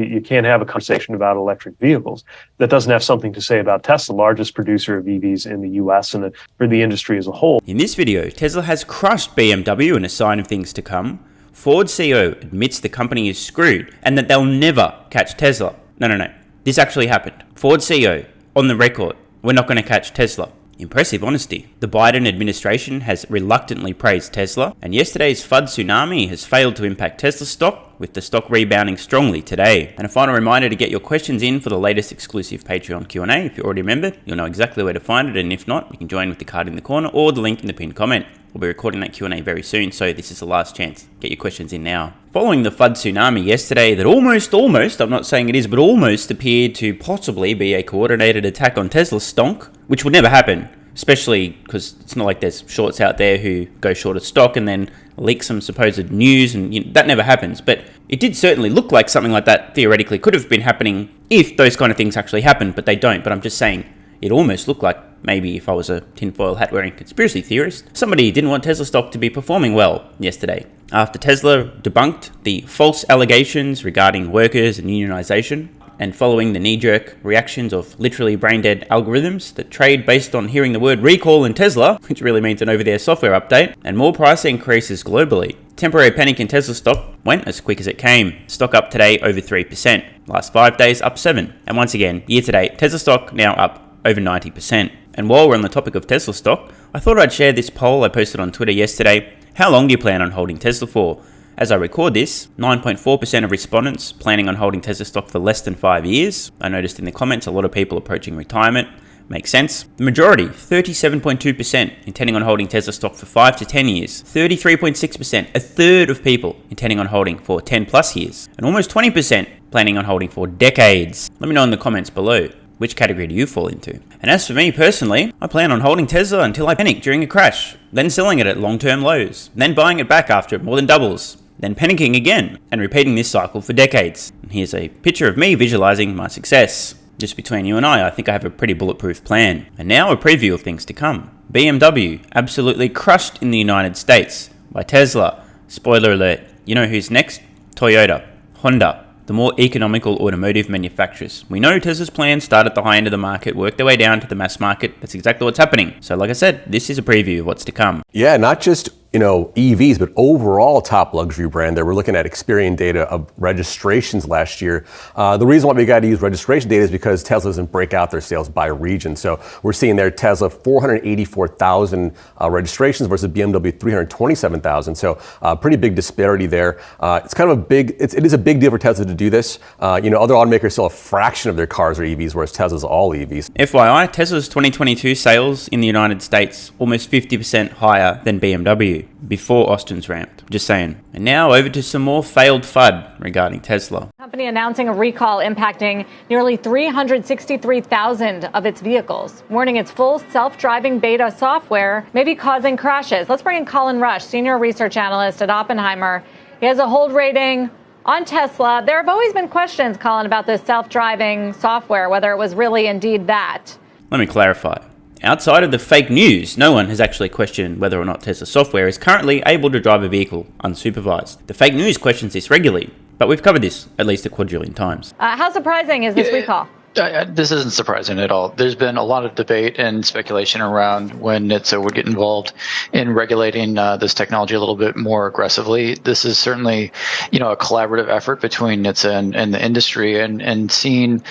You can't have a conversation about electric vehicles that doesn't have something to say about Tesla, largest producer of EVs in the US and for the industry as a whole. In this video, Tesla has crushed BMW in a sign of things to come. Ford CEO admits the company is screwed and that they'll never catch Tesla. No. This actually happened. Ford CEO, on the record, we're not going to catch Tesla. Impressive honesty. The Biden administration has reluctantly praised Tesla, and yesterday's FUD tsunami has failed to impact Tesla stock, with the stock rebounding strongly today. And a final reminder to get your questions in for the latest exclusive Patreon Q&A. If you're already a member, you'll know exactly where to find it, and if not, you can join with the card in the corner or the link in the pinned comment. We'll be recording that Q&A very soon, so this is the last chance. Get your questions in now. Following the FUD tsunami yesterday that almost, I'm not saying it is, but almost appeared to possibly be a coordinated attack on Tesla's stock, which would never happen, especially because it's not like there's shorts out there who go short of stock and then leak some supposed news, and that never happens. But it did certainly look like something like that theoretically could have been happening if those kind of things actually happened, but they don't. But I'm just saying, it almost looked like maybe if I was a tinfoil hat wearing conspiracy theorist, somebody didn't want Tesla stock to be performing well yesterday. After Tesla debunked the false allegations regarding workers and unionization, and following the knee-jerk reactions of literally brain-dead algorithms that trade based on hearing the word recall in Tesla, which really means an over-the-air software update, and more price increases globally, temporary panic in Tesla stock went as quick as it came. Stock up today over 3%. Last 5 days up 7%. And once again, year-to-date, Tesla stock now up over 90%. And while we're on the topic of Tesla stock, I thought I'd share this poll I posted on Twitter yesterday. How long do you plan on holding Tesla for? As I record this, 9.4% of respondents planning on holding Tesla stock for less than 5 years. I noticed in the comments a lot of people approaching retirement. Makes sense. The majority, 37.2%, intending on holding Tesla stock for 5 to 10 years. 33.6%, a third of people intending on holding for 10 plus years. And almost 20% planning on holding for decades. Let me know in the comments below. Which category do you fall into? And as for me personally, I plan on holding Tesla until I panic during a crash, then selling it at long-term lows, then buying it back after it more than doubles, then panicking again, and repeating this cycle for decades. And here's a picture of me visualizing my success. Just between you and I think I have a pretty bulletproof plan. And now a preview of things to come. BMW, absolutely crushed in the United States by Tesla. Spoiler alert, you know who's next? Toyota, Honda, the more economical automotive manufacturers. We know Tesla's plans start at the high end of the market, work their way down to the mass market. That's exactly what's happening. So like I said, this is a preview of what's to come. Yeah, not just EVs, but overall top luxury brand there. We're looking at Experian data of registrations last year. The reason why we got to use registration data is because Tesla doesn't break out their sales by region. So we're seeing there Tesla 484,000 registrations versus BMW 327,000. So pretty big disparity there. It's kind of it is a big deal for Tesla to do this. Other automakers sell a fraction of their cars are EVs, whereas Tesla's all EVs. FYI, Tesla's 2022 sales in the United States almost 50% higher than BMW. Before Austin's ramped. Just saying. And now over to some more failed FUD regarding Tesla. Company announcing a recall impacting nearly 363,000 of its vehicles, warning its full self-driving beta software may be causing crashes. Let's bring in Colin Rush, senior research analyst at Oppenheimer. He has a hold rating on Tesla. There have always been questions, Colin, about this self-driving software, whether it was really indeed that. Let me clarify. Outside of the fake news, no one has actually questioned whether or not Tesla software is currently able to drive a vehicle unsupervised. The fake news questions this regularly, but we've covered this at least a quadrillion times. How surprising is this recall? This isn't surprising at all. There's been a lot of debate and speculation around when NHTSA would get involved in regulating this technology a little bit more aggressively. This is certainly, a collaborative effort between NHTSA and the industry, and seeing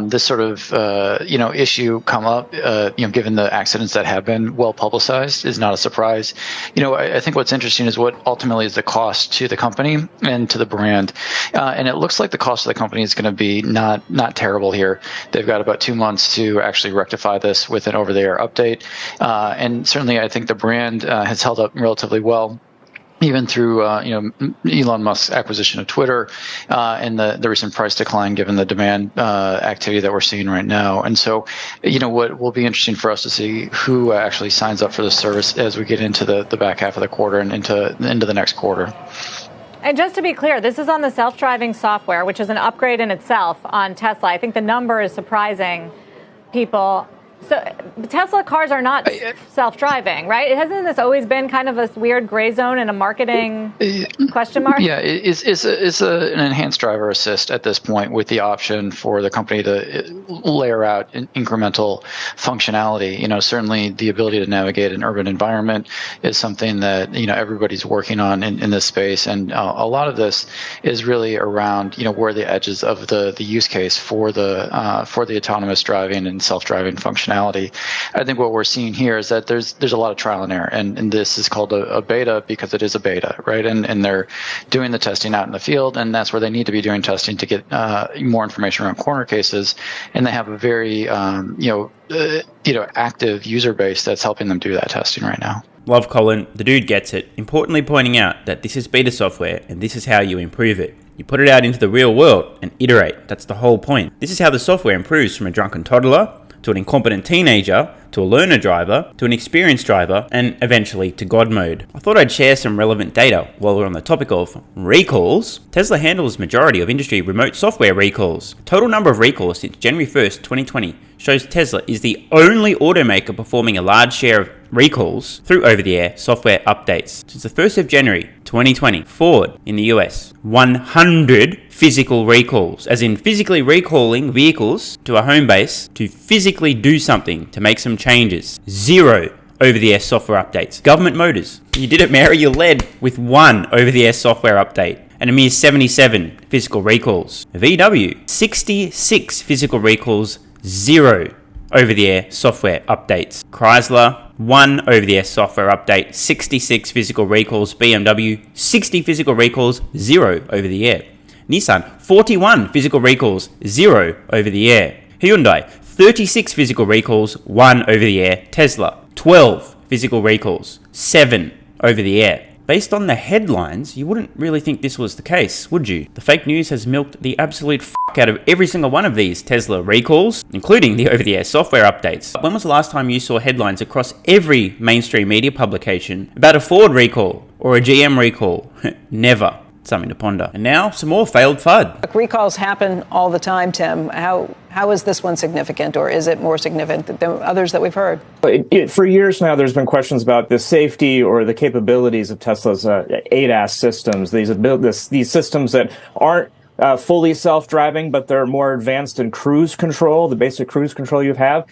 this sort of, issue come up, given the accidents that have been well publicized is not a surprise. I think what's interesting is what ultimately is the cost to the company and to the brand. And it looks like the cost of the company is going to be not terrible here. They've got about 2 months to actually rectify this with an over-the-air update. And certainly I think the brand has held up relatively well, even through Elon Musk's acquisition of Twitter and the recent price decline given the demand activity that we're seeing right now. And so, what will be interesting for us to see who actually signs up for the service as we get into the back half of the quarter and into the next quarter. And just to be clear, this is on the self-driving software, which is an upgrade in itself on Tesla. I think the number is surprising people. So Tesla cars are not self-driving, right? Hasn't this always been kind of this weird gray zone and a marketing question mark? Yeah, it's an enhanced driver assist at this point, with the option for the company to layer out incremental functionality. Certainly the ability to navigate an urban environment is something that everybody's working on in this space, and a lot of this is really around where the edges of the use case for the autonomous driving and self-driving functionality. I think what we're seeing here is that there's a lot of trial and error, and this is called a beta because it is a beta, right? And they're doing the testing out in the field, and that's where they need to be doing testing to get more information around corner cases, and they have a very active user base that's helping them do that testing right now. Love Colin, the dude gets it, importantly pointing out that this is beta software and this is how you improve it. You put it out into the real world and iterate. That's the whole point. This is how the software improves from a drunken toddler to an incompetent teenager, to a learner driver, to an experienced driver, and eventually to God mode. I thought I'd share some relevant data while we're on the topic of recalls. Tesla handles majority of industry remote software recalls. Total number of recalls since January 1st, 2020 shows Tesla is the only automaker performing a large share of recalls through over-the-air software updates. Since the 1st of January 2020, Ford in the US, 100 physical recalls, as in physically recalling vehicles to a home base to physically do something to make some changes. 0 over-the-air software updates. Government Motors, you did it, Mary, you led with 1 over-the-air software update and a mere 77 physical recalls. VW, 66 physical recalls, 0 over-the-air software updates. Chrysler, 1 over-the-air software update, 66 physical recalls. BMW, 60 physical recalls, 0 over-the-air. Nissan, 41 physical recalls, 0 over-the-air. Hyundai, 36 physical recalls, 1 over-the-air. Tesla, 12 physical recalls, 7 over-the-air. Based on the headlines, you wouldn't really think this was the case, would you? The fake news has milked the absolute out of every single one of these Tesla recalls, including the over-the-air software updates. When was the last time you saw headlines across every mainstream media publication about a Ford recall or a GM recall? Never. Something to ponder. And now, some more failed FUD. Recalls happen all the time, Tim. How is this one significant, or is it more significant than others that we've heard? For years now, there's been questions about the safety or the capabilities of Tesla's ADAS systems. These systems that aren't fully self-driving, but they're more advanced in cruise control, the basic cruise control you have.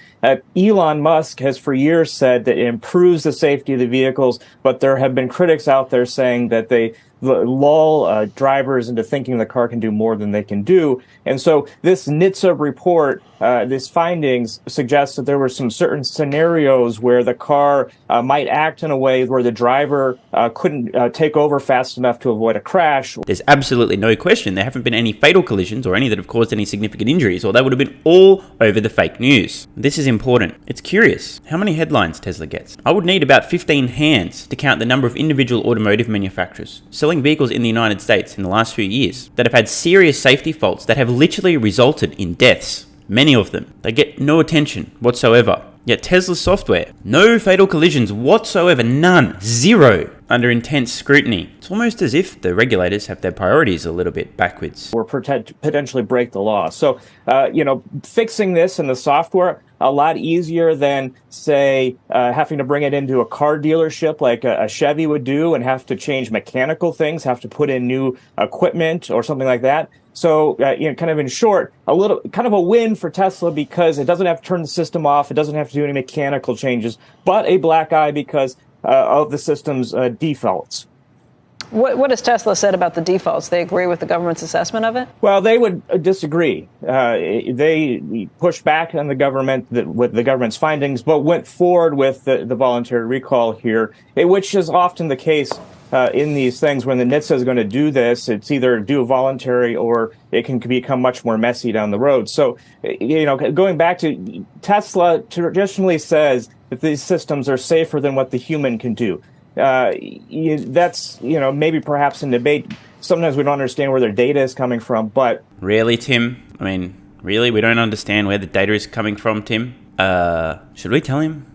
Elon Musk has for years said that it improves the safety of the vehicles, but there have been critics out there saying that they lull drivers into thinking the car can do more than they can do. And so this NHTSA report, these findings suggest that there were some certain scenarios where the car might act in a way where the driver couldn't take over fast enough to avoid a crash. There's absolutely no question there haven't been any fatal collisions or any that have caused any significant injuries, or they would have been all over the fake news. This is important. It's curious how many headlines Tesla gets. I would need about 15 hands to count the number of individual automotive manufacturers selling vehicles in the United States in the last few years that have had serious safety faults that have literally resulted in deaths. Many of them. They get no attention whatsoever. Yet Tesla's software, no fatal collisions whatsoever, none, 0, under intense scrutiny. It's almost as if the regulators have their priorities a little bit backwards. Or potentially break the law. So, fixing this in the software, a lot easier than, say, having to bring it into a car dealership like a Chevy would do and have to change mechanical things, have to put in new equipment or something like that. So, kind of in short, kind of a win for Tesla because it doesn't have to turn the system off. It doesn't have to do any mechanical changes, but a black eye because of the system's defaults. What has Tesla said about the defaults? They agree with the government's assessment of it? Well, they would disagree. They pushed back on the government with the government's findings, but went forward with the voluntary recall here, which is often the case in these things. When the NHTSA is going to do this, it's either do voluntary or it can become much more messy down the road. So, going back to Tesla traditionally says that these systems are safer than what the human can do. That's, maybe perhaps in debate. Sometimes we don't understand where their data is coming from, but... Really, Tim? I mean, really? We don't understand where the data is coming from, Tim? Should we tell him?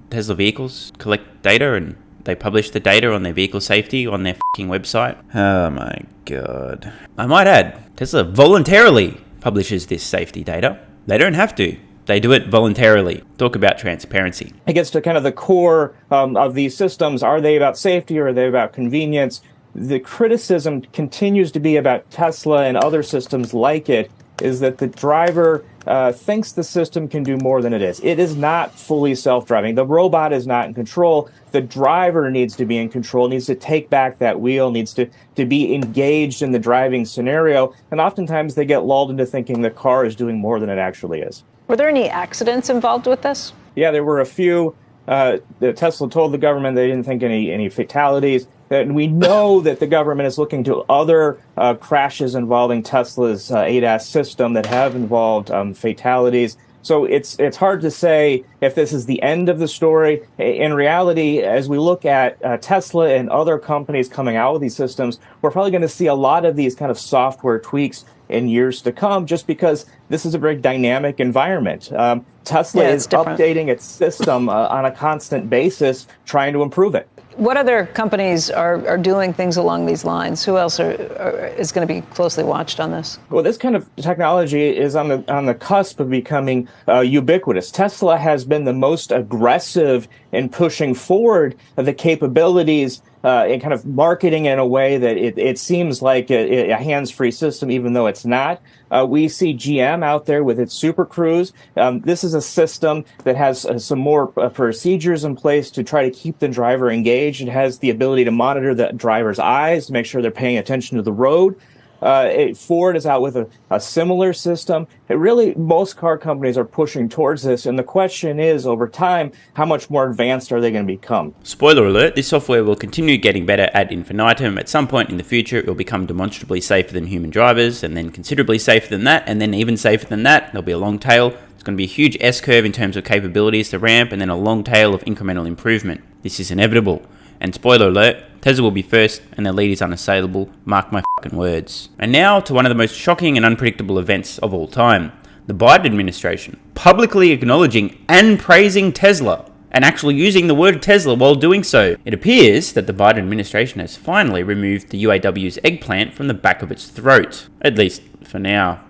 Tesla vehicles collect data and they publish the data on their vehicle safety on their fucking website. Oh my god. I might add, Tesla voluntarily publishes this safety data. They don't have to. They do it voluntarily. Talk about transparency. It gets to kind of the core of these systems. Are they about safety or are they about convenience? The criticism continues to be about Tesla and other systems like it, is that the driver thinks the system can do more than it is. It is not fully self-driving. The robot is not in control. The driver needs to be in control, needs to take back that wheel, needs to be engaged in the driving scenario. And oftentimes they get lulled into thinking the car is doing more than it actually is. Were there any accidents involved with this? Yeah, there were a few. Tesla told the government they didn't think any fatalities. And we know that the government is looking to other crashes involving Tesla's ADAS system that have involved fatalities. So it's hard to say if this is the end of the story. In reality, as we look at Tesla and other companies coming out with these systems, we're probably going to see a lot of these kind of software tweaks in years to come, just because this is a very dynamic environment. Tesla is updating its system on a constant basis, trying to improve it. What other companies are doing things along these lines? Who else is going to be closely watched on this? Well, this kind of technology is on the cusp of becoming ubiquitous. Tesla has been the most aggressive in pushing forward the capabilities and kind of marketing in a way that it seems like a hands-free system, even though it's not. We see GM out there with its Super Cruise. This is a system that has some more procedures in place to try to keep the driver engaged. It has the ability to monitor the driver's eyes to make sure they're paying attention to the road. Ford is out with a similar system. Most car companies are pushing towards this, and the question is, over time, how much more advanced are they going to become? Spoiler alert, this software will continue getting better ad infinitum. At some point in the future, it will become demonstrably safer than human drivers, and then considerably safer than that, and then even safer than that. There'll be a long tail. It's going to be a huge S-curve in terms of capabilities to ramp, and then a long tail of incremental improvement. This is inevitable. And spoiler alert, Tesla will be first, and their lead is unassailable. Mark my fucking words. And now to one of the most shocking and unpredictable events of all time. The Biden administration publicly acknowledging and praising Tesla, and actually using the word Tesla while doing so. It appears that the Biden administration has finally removed the UAW's eggplant from the back of its throat. At least for now.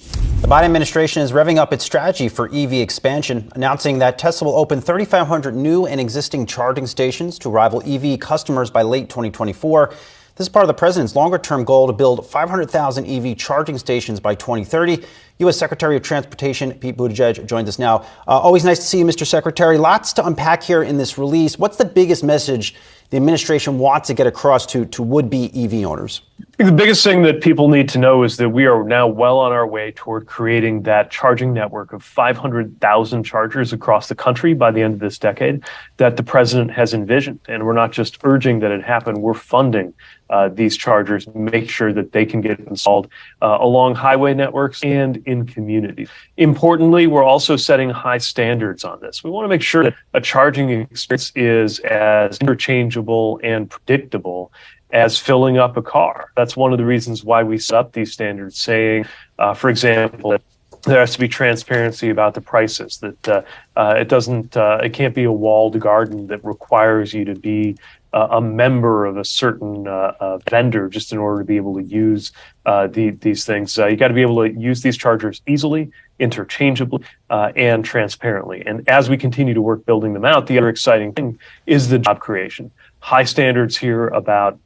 The Biden administration is revving up its strategy for EV expansion, announcing that Tesla will open 3,500 new and existing charging stations to rival EV customers by late 2024. This is part of the president's longer-term goal to build 500,000 EV charging stations by 2030. U.S. Secretary of Transportation Pete Buttigieg joins us now. Always nice to see you, Mr. Secretary. Lots to unpack here in this release. What's the biggest message the administration wants to get across to would-be EV owners? I think the biggest thing that people need to know is that we are now well on our way toward creating that charging network of 500,000 chargers across the country by the end of this decade that the president has envisioned. And we're not just urging that it happen, we're funding these chargers, make sure that they can get installed along highway networks and in communities. Importantly, we're also setting high standards on this. We want to make sure that a charging experience is as interchangeable and predictable as filling up a car. That's one of the reasons why we set up these standards, saying, for example, there has to be transparency about the prices, that it can't be a walled garden that requires you to be a member of a certain vendor just in order to be able to use these things. You got to be able to use these chargers easily, interchangeably, and transparently. And as we continue to work building them out, the other exciting thing is the job creation. High standards here about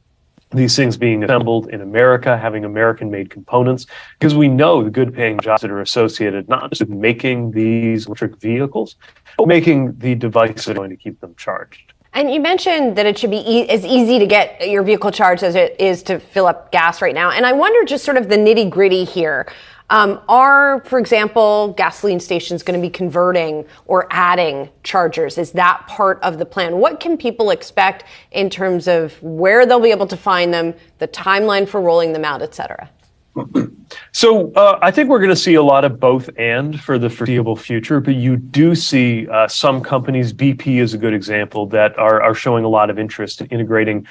these things being assembled in America, having American-made components, because we know the good-paying jobs that are associated not just with making these electric vehicles, but making the devices that are going to keep them charged. And you mentioned that it should be as easy to get your vehicle charged as it is to fill up gas right now. And I wonder just sort of the nitty-gritty here. Are, for example, gasoline stations going to be converting or adding chargers? Is that part of the plan? What can people expect in terms of where they'll be able to find them, the timeline for rolling them out, et cetera? So I think we're going to see a lot of both and for the foreseeable future, but you do see some companies, BP is a good example, that are showing a lot of interest in integrating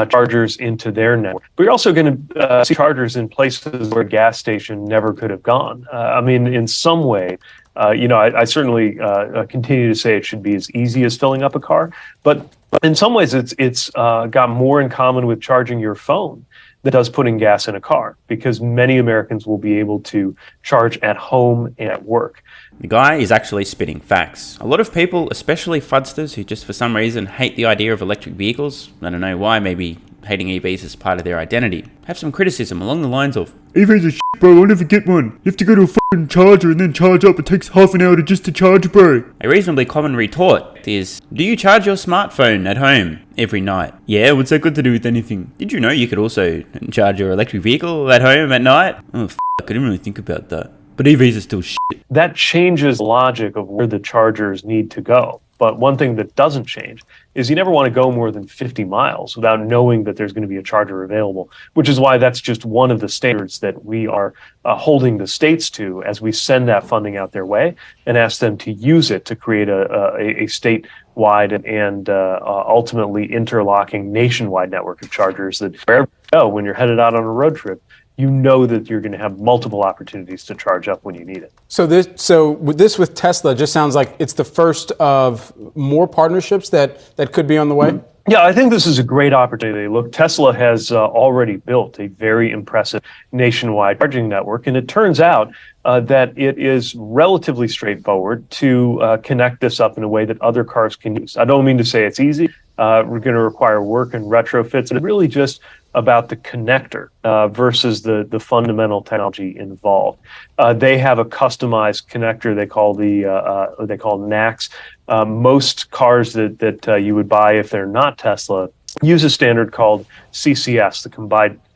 chargers into their network. But you're also going to see chargers in places where a gas station never could have gone. I mean, in some way, I certainly continue to say it should be as easy as filling up a car, but in some ways it's got more in common with charging your phone that does putting gas in a car, because many Americans will be able to charge at home and at work. The guy is actually spitting facts. A lot of people, especially fudsters who just for some reason hate the idea of electric vehicles, I don't know why, maybe hating EVs is part of their identity, have some criticism along the lines of, EVs are shit, bro, I'll never get one. You have to go to a fucking charger and then charge up. It takes half an hour to charge, bro. A reasonably common retort is, do you charge your smartphone at home every night? Yeah, what's that got to do with anything? Did you know you could also charge your electric vehicle at home at night? Oh, I didn't really think about that. But EVs are still shit. That changes the logic of where the chargers need to go. But one thing that doesn't change is you never want to go more than 50 miles without knowing that there's going to be a charger available, which is why that's just one of the standards that we are holding the states to as we send that funding out their way and ask them to use it to create a statewide and ultimately interlocking nationwide network of chargers that wherever you go, when you're headed out on a road trip, you know that you're going to have multiple opportunities to charge up when you need it. So with Tesla just sounds like it's the first of more partnerships that could be on the way? Yeah, I think this is a great opportunity. Look, Tesla has already built a very impressive nationwide charging network, and it turns out that it is relatively straightforward to connect this up in a way that other cars can use. I don't mean to say it's easy. We're going to require work and retrofits, and really just about the connector versus the fundamental technology involved. They have a customized connector they call NACS. Most cars that you would buy if they're not Tesla use a standard called CCS, the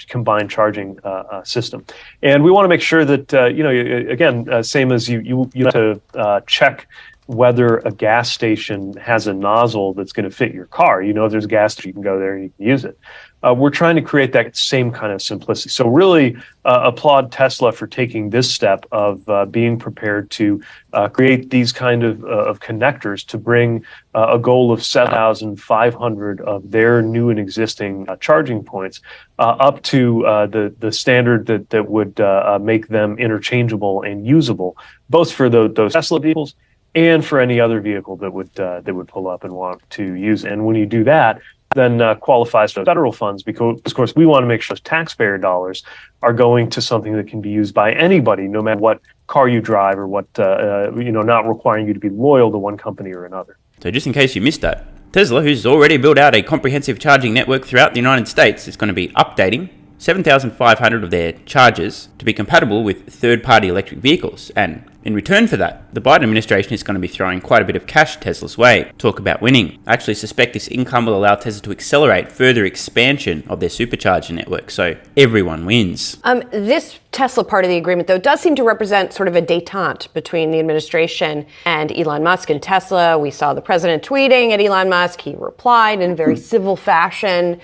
combined charging system. And we want to make sure that again, same as you have to check whether a gas station has a nozzle that's going to fit your car. If there's gas, you can go there and you can use it. We're trying to create that same kind of simplicity. So really applaud Tesla for taking this step of being prepared to create these kind of connectors to bring a goal of 7,500 of their new and existing charging points up to the standard that would make them interchangeable and usable, both for those Tesla vehicles and for any other vehicle that would pull up and want to use. And when you do that, then qualifies for federal funds, because, of course, we want to make sure taxpayer dollars are going to something that can be used by anybody, no matter what car you drive or what, not requiring you to be loyal to one company or another. So just in case you missed that, Tesla, who's already built out a comprehensive charging network throughout the United States, is going to be updating 7,500 of their chargers to be compatible with third-party electric vehicles. And in return for that, the Biden administration is going to be throwing quite a bit of cash Tesla's way. Talk about winning. I actually suspect this income will allow Tesla to accelerate further expansion of their supercharger network, so everyone wins. This Tesla part of the agreement, though, does seem to represent sort of a détente between the administration and Elon Musk and Tesla. We saw the president tweeting at Elon Musk. He replied in very civil fashion.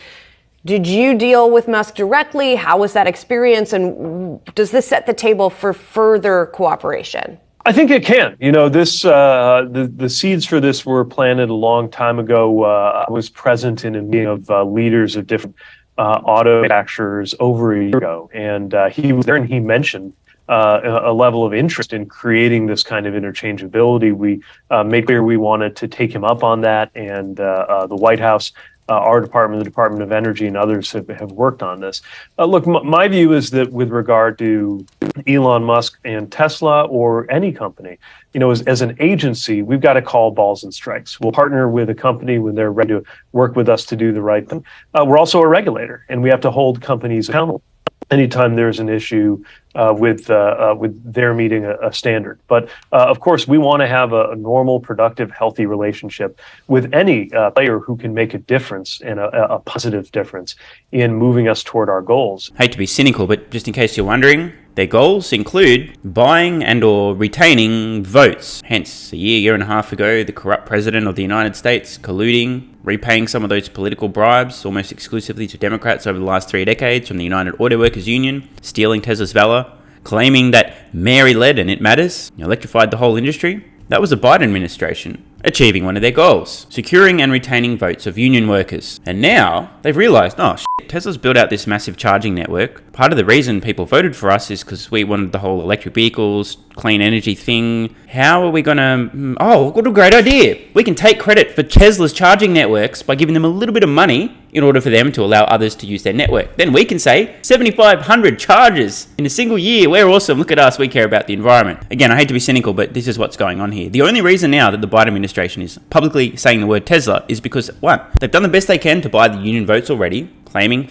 Did you deal with Musk directly? How was that experience? And does this set the table for further cooperation? I think it can. The seeds for this were planted a long time ago. I was present in a meeting of leaders of different auto manufacturers over a year ago, and he was there and he mentioned a level of interest in creating this kind of interchangeability. We made clear we wanted to take him up on that, and the White House, our department, the Department of Energy, and others have worked on this. Look, my view is that with regard to Elon Musk and Tesla or any company, as an agency, we've got to call balls and strikes. We'll partner with a company when they're ready to work with us to do the right thing. We're also a regulator, and we have to hold companies accountable anytime there's an issue with their meeting a standard. But of course, we want to have a normal, productive, healthy relationship with any player who can make a difference and a positive difference in moving us toward our goals. Hate to be cynical, but just in case you're wondering, their goals include buying and or retaining votes. Hence, a year and a half ago, the corrupt president of the United States colluding, repaying some of those political bribes almost exclusively to Democrats over the last 3 decades from the United Auto Workers Union, stealing Tesla's valor, claiming that Mary led and it matters, electrified the whole industry. That was the Biden administration. achieving one of their goals, securing and retaining votes of union workers. And now they've realized, oh shit, Tesla's built out this massive charging network. Part of the reason people voted for us is because we wanted the whole electric vehicles, clean energy thing. How are we gonna, what a great idea. We can take credit for Tesla's charging networks by giving them a little bit of money in order for them to allow others to use their network. Then we can say 7,500 charges in a single year. We're awesome. Look at us. We care about the environment. Again, I hate to be cynical, but this is what's going on here. The only reason now that the Biden administration is publicly saying the word Tesla is because, one, they've done the best they can to buy the union votes already,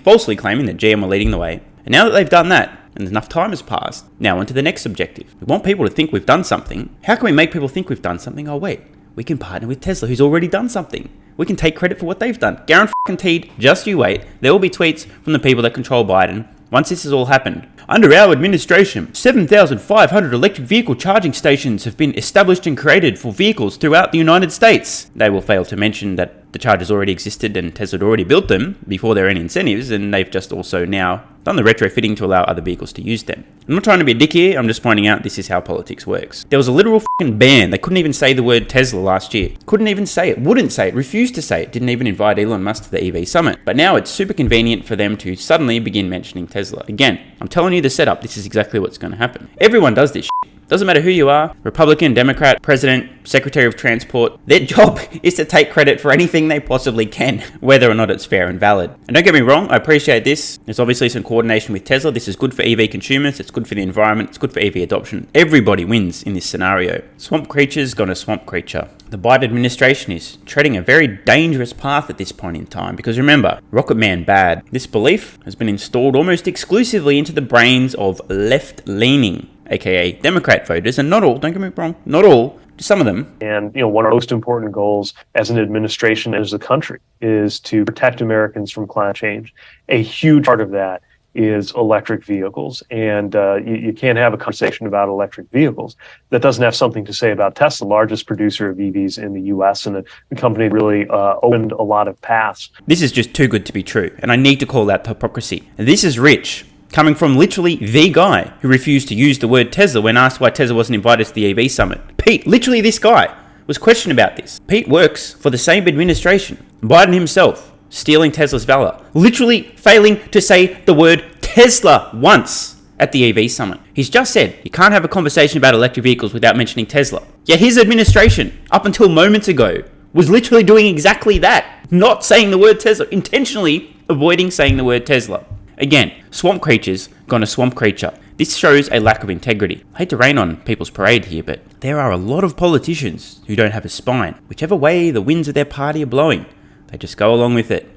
falsely claiming that GM were leading the way. And now that they've done that, and enough time has passed, now on to the next objective. We want people to think we've done something. How can we make people think we've done something? Oh, wait, we can partner with Tesla, who's already done something. We can take credit for what they've done. Guaranteed, just you wait. There will be tweets from the people that control Biden once this has all happened. Under our administration, 7,500 electric vehicle charging stations have been established and created for vehicles throughout the United States. They will fail to mention that the chargers already existed and Tesla had already built them before there were any incentives, and they've just also now done the retrofitting to allow other vehicles to use them. I'm not trying to be a dick here, I'm just pointing out this is how politics works. There was a literal fucking ban. They couldn't even say the word Tesla last year. Couldn't even say it, wouldn't say it, refused to say it, didn't even invite Elon Musk to the EV summit. But now it's super convenient for them to suddenly begin mentioning Tesla. Again, I'm telling you the setup, this is exactly what's going to happen. Everyone does this shit. Doesn't matter who you are, Republican, Democrat, President, Secretary of Transport, their job is to take credit for anything they possibly can, whether or not it's fair and valid. And don't get me wrong, I appreciate this. There's obviously some coordination with Tesla. This is good for EV consumers, it's good for the environment, it's good for EV adoption. Everybody wins in this scenario. Swamp creature's gonna swamp creature. The Biden administration is treading a very dangerous path at this point in time because remember, Rocket Man bad. This belief has been installed almost exclusively into the brains of left-leaning, aka Democrat voters, and not all, don't get me wrong, not all, just some of them. And one of the most important goals as an administration and as a country is to protect Americans from climate change. A huge part of that is electric vehicles, and you can't have a conversation about electric vehicles that doesn't have something to say about Tesla, the largest producer of EVs in the US, and the company really opened a lot of paths. This is just too good to be true, and I need to call out hypocrisy. This is rich, coming from literally the guy who refused to use the word Tesla when asked why Tesla wasn't invited to the EV summit. Pete, literally this guy, was questioned about this. Pete works for the same administration. Biden himself, stealing Tesla's valor, literally failing to say the word Tesla once at the EV summit. He's just said you can't have a conversation about electric vehicles without mentioning Tesla. Yet his administration, up until moments ago, was literally doing exactly that. Not saying the word Tesla, intentionally avoiding saying the word Tesla. Again, swamp creature's gonna swamp creature. This shows a lack of integrity. I hate to rain on people's parade here, but there are a lot of politicians who don't have a spine. Whichever way the winds of their party are blowing, they just go along with it.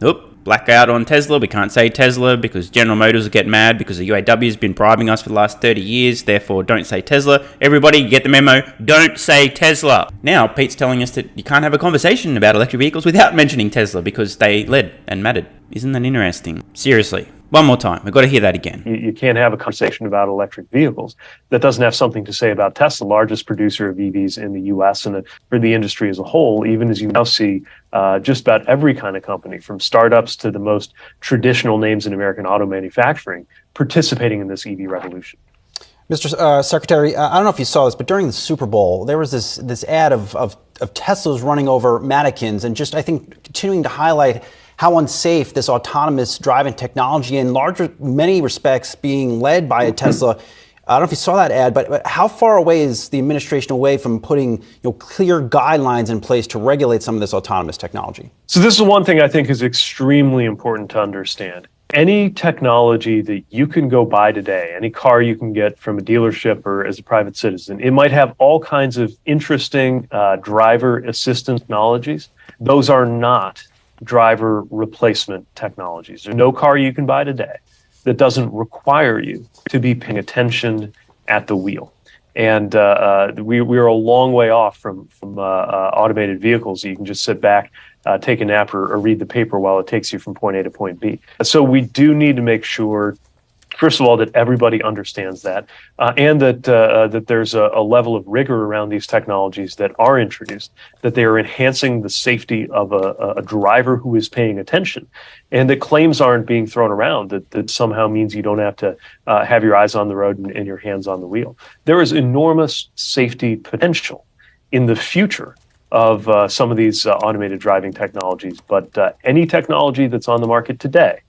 Oop, blackout on Tesla. We can't say Tesla because General Motors will get mad because the UAW has been bribing us for the last 30 years. Therefore, don't say Tesla. Everybody get the memo. Don't say Tesla. Now, Pete's telling us that you can't have a conversation about electric vehicles without mentioning Tesla because they led and mattered. Isn't that interesting? Seriously. One more time. We've got to hear that again. You can't have a conversation about electric vehicles that doesn't have something to say about Tesla, the largest producer of EVs in the US and for the industry as a whole, even as you now see just about every kind of company, from startups to the most traditional names in American auto manufacturing, participating in this EV revolution. Mr. Secretary, I don't know if you saw this, but during the Super Bowl, there was this ad of Teslas running over mannequins and just, I think, continuing to highlight how unsafe this autonomous driving technology in many respects being led by a Tesla. I don't know if you saw that ad, but how far away is the administration away from putting clear guidelines in place to regulate some of this autonomous technology? So this is one thing I think is extremely important to understand. Any technology that you can go buy today, any car you can get from a dealership or as a private citizen, it might have all kinds of interesting driver assistance technologies. Those are not driver replacement technologies. There's no car you can buy today that doesn't require you to be paying attention at the wheel. And we are a long way off from automated vehicles. You can just sit back, take a nap, or read the paper while it takes you from point A to point B. So we do need to make sure, first of all, that everybody understands that, and that there's a level of rigor around these technologies that are introduced, that they are enhancing the safety of a driver who is paying attention, and that claims aren't being thrown around that somehow means you don't have to have your eyes on the road and your hands on the wheel. There is enormous safety potential in the future of some of these automated driving technologies. But any technology that's on the market today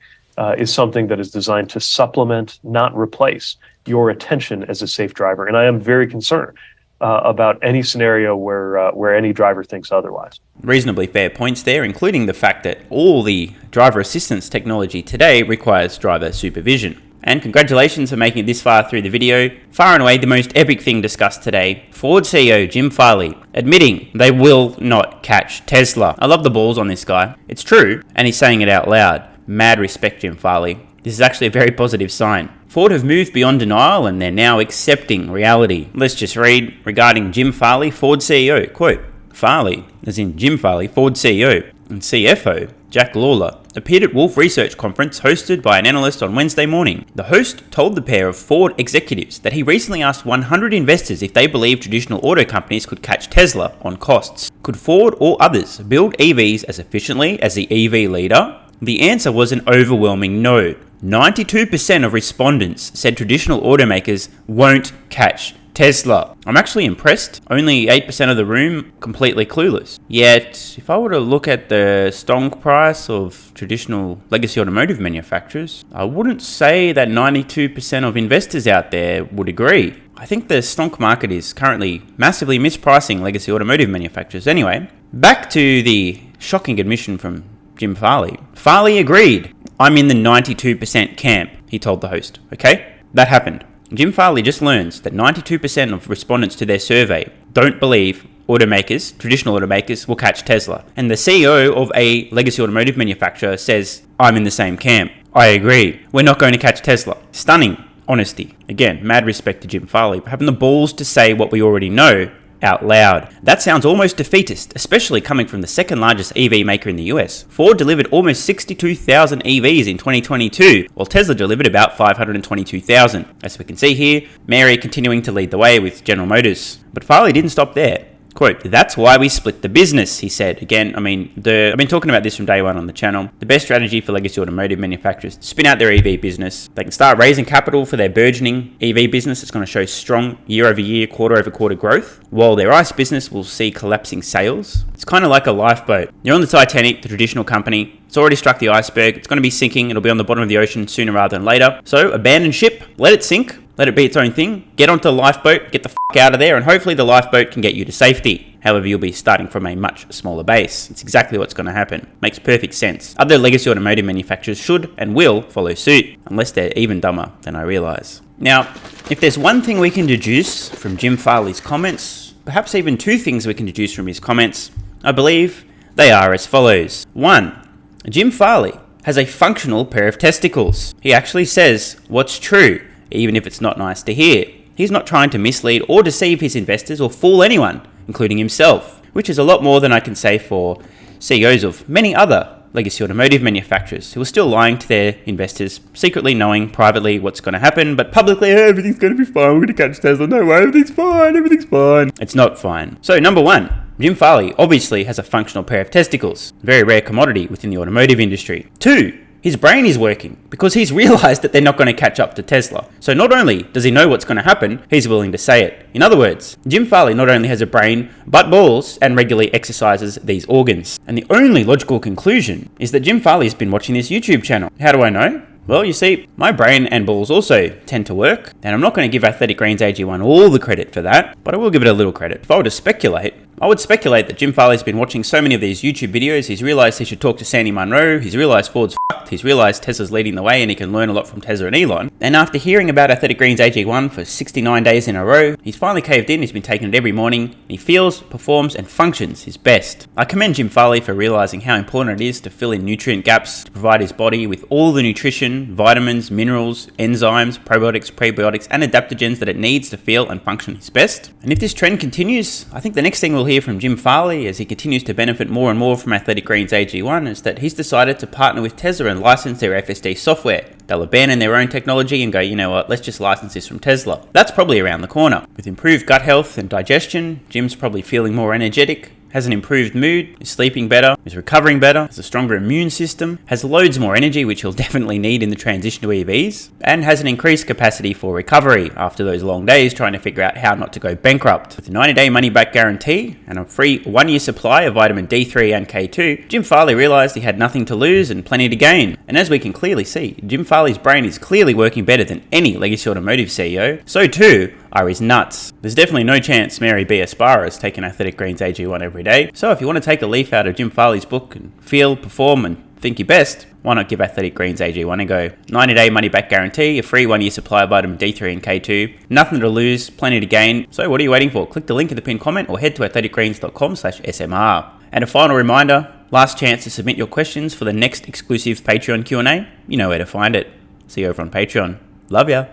is something that is designed to supplement, not replace, your attention as a safe driver. And I am very concerned about any scenario where any driver thinks otherwise. Reasonably fair points there, including the fact that all the driver assistance technology today requires driver supervision. And congratulations for making it this far through the video. Far and away the most epic thing discussed today, Ford CEO Jim Farley admitting they will not catch Tesla. I love the balls on this guy. It's true, and he's saying it out loud. Mad respect, Jim Farley. This is actually a very positive sign. Ford have moved beyond denial and they're now accepting reality. Let's just read regarding Jim Farley, Ford CEO. Quote, Farley, as in Jim Farley, Ford CEO, and CFO, Jack Lawler, appeared at Wolf Research Conference hosted by an analyst on Wednesday morning. The host told the pair of Ford executives that he recently asked 100 investors if they believed traditional auto companies could catch Tesla on costs. Could Ford or others build EVs as efficiently as the EV leader? The answer was an overwhelming no. 92% of respondents said traditional automakers won't catch Tesla. I'm actually impressed. Only 8% of the room completely clueless. Yet, if I were to look at the stock price of traditional legacy automotive manufacturers, I wouldn't say that 92% of investors out there would agree. I think the stock market is currently massively mispricing legacy automotive manufacturers. Anyway, back to the shocking admission from Jim Farley. Farley agreed. I'm in the 92% camp, he told the host. Okay, that happened. Jim Farley just learns that 92% of respondents to their survey don't believe automakers, traditional automakers, will catch Tesla. And the CEO of a legacy automotive manufacturer says, I'm in the same camp. I agree. We're not going to catch Tesla. Stunning honesty. Again, mad respect to Jim Farley for having the balls to say what we already know out loud. That sounds almost defeatist, especially coming from the second largest EV maker in the US. Ford delivered almost 62,000 EVs in 2022, while Tesla delivered about 522,000. As we can see here, Mary continuing to lead the way with General Motors. But Farley didn't stop there. Quote, that's why we split the business, he said. Again, I've been talking about this from day one on the channel. The best strategy for legacy automotive manufacturers to spin out their EV business. They can start raising capital for their burgeoning EV business. It's going to show strong year-over-year, quarter-over-quarter growth, while their ICE business will see collapsing sales. It's kind of like a lifeboat. You're on the Titanic, the traditional company. It's already struck the iceberg. It's going to be sinking. It'll be on the bottom of the ocean sooner rather than later. So abandon ship, let it sink. Let it be its own thing. Get onto the lifeboat, get the out of there, and hopefully the lifeboat can get you to safety. However, you'll be starting from a much smaller base. It's exactly what's going to happen. Makes perfect sense. Other legacy automotive manufacturers should and will follow suit, unless they're even dumber than I realise. Now, if there's one thing we can deduce from Jim Farley's comments, perhaps even two things we can deduce from his comments, I believe they are as follows. 1. Jim Farley has a functional pair of testicles. He actually says what's true, even if it's not nice to hear. He's not trying to mislead or deceive his investors or fool anyone, including himself, which is a lot more than I can say for CEOs of many other legacy automotive manufacturers who are still lying to their investors, secretly knowing privately what's going to happen, but publicly, hey, everything's going to be fine, we're going to catch Tesla, no way, everything's fine. It's not fine. So number 1, Jim Farley obviously has a functional pair of testicles, a very rare commodity within the automotive industry. 2, his brain is working because he's realized that they're not going to catch up to Tesla. So not only does he know what's going to happen, he's willing to say it. In other words, Jim Farley not only has a brain, but balls, and regularly exercises these organs. And the only logical conclusion is that Jim Farley's been watching this YouTube channel. How do I know? Well, you see, my brain and balls also tend to work, and I'm not going to give Athletic Greens AG1 all the credit for that, but I will give it a little credit. If I were to speculate, I would speculate that Jim Farley's been watching so many of these YouTube videos, he's realized he should talk to Sandy Munro, he's realized Ford's fucked, he's realized Tesla's leading the way and he can learn a lot from Tesla and Elon. And after hearing about Athletic Greens AG1 for 69 days in a row, he's finally caved in, he's been taking it every morning, and he feels, performs and functions his best. I commend Jim Farley for realizing how important it is to fill in nutrient gaps to provide his body with all the nutrition, vitamins, minerals, enzymes, probiotics, prebiotics and adaptogens that it needs to feel and function his best. And if this trend continues, I think the next thing we'll hear from Jim Farley as he continues to benefit more and more from Athletic Greens AG1 is that he's decided to partner with Tesla and license their FSD software. They'll abandon their own technology and go, you know what, let's just license this from Tesla. That's probably around the corner. With improved gut health and digestion, Jim's probably feeling more energetic, has an improved mood, is sleeping better, is recovering better, has a stronger immune system, has loads more energy, which you'll definitely need in the transition to EVs, and has an increased capacity for recovery after those long days trying to figure out how not to go bankrupt. With a 90-day money-back guarantee and a free 1-year supply of vitamin D3 and K2, Jim Farley realised he had nothing to lose and plenty to gain. And as we can clearly see, Jim Farley's brain is clearly working better than any legacy automotive CEO. So too are his nuts. There's definitely no chance Mary B. Aspara is taking Athletic Greens AG1 every day. So if you want to take a leaf out of Jim Farley's book and feel, perform and think your best, why not give Athletic Greens AG1 a go? 90-day money-back guarantee, a free 1-year supply of vitamin D3 and K2, nothing to lose, plenty to gain. So what are you waiting for? Click the link in the pinned comment or head to athleticgreens.com/SMR. And a final reminder, last chance to submit your questions for the next exclusive Patreon Q&A. You know where to find it. See you over on Patreon. Love ya.